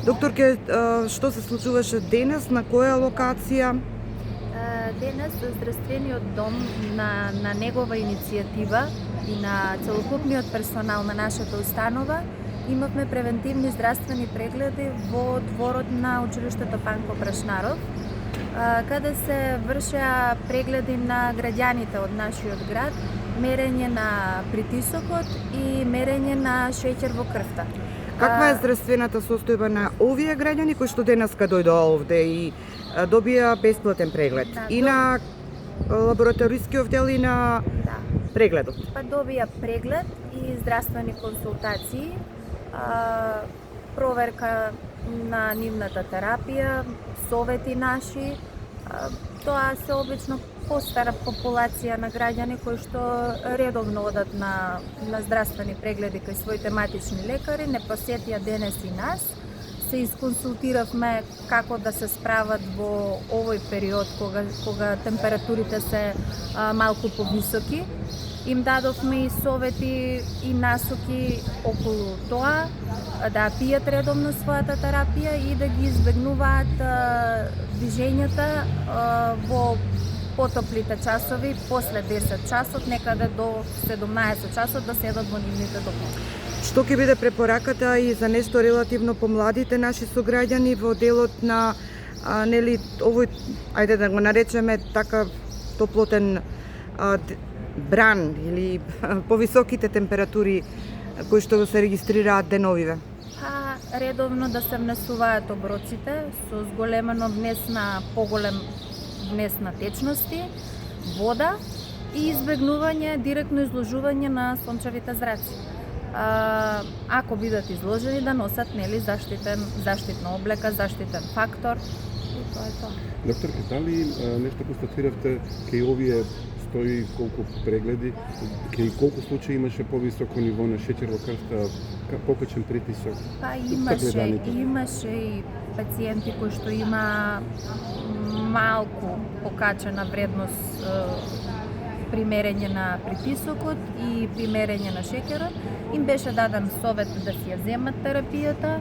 Докторке, што се случуваше денес, на која локација? Денес здравствениот дом на негова иницијатива и на целокупниот персонал на нашата установа имавме превентивни здравствени прегледи во дворот на училиштето Панко Прашнаров, каде се вршеа прегледи на граѓаните од нашиот град, мерење на притисокот и мерење на шеќер во крвта. Каква е здравствената состојба на овие граѓани кои што денеска дојдоа овде и добија бесплатен преглед? Да, и на лабораторискиот дел и на прегледот? Па добија преглед и здравствени консултации, проверка на нивната терапија, совети наши. Тоа се обично постара популација на граѓани кои што редовно одат на здравствени прегледи кај своите матични лекари, не посетија денес и нас. Се исконсултиравме како да се справат во овој период кога температурите се малку повисоки. Им дадовме и совети и насоки околу тоа, да пијат редовно својата терапија и да ги избегнуваат движењата во потоплите часови, после 10 часот, некаде до 17 часот да седат во нивните домови. Што ќе биде препораката и за нешто релативно помладите наши сограѓани во делот на нели овој, ајде да го наречеме така топлотен бран или повисоките температури кои што се регистрираат деновиве? Редовно да се внесуваат оброците со зголемено внес на поголем внес на течности, вода и избегнување директно изложување на сончевите зраци. Ако бидат изложени, да носат нели заштитна облека, заштитен фактор и тоа е тоа. Докторке, дали нешто констатиравте кај овие 100 и колку прегледи, кај колку случаи имаше повисоко ниво на шеќер во крвта, покачен притисок? Имаше и пациенти кои што има малку покачена вредност при мерење на притисокот и при мерење на шеќерот. Им беше даден совет да си ја земат терапијата.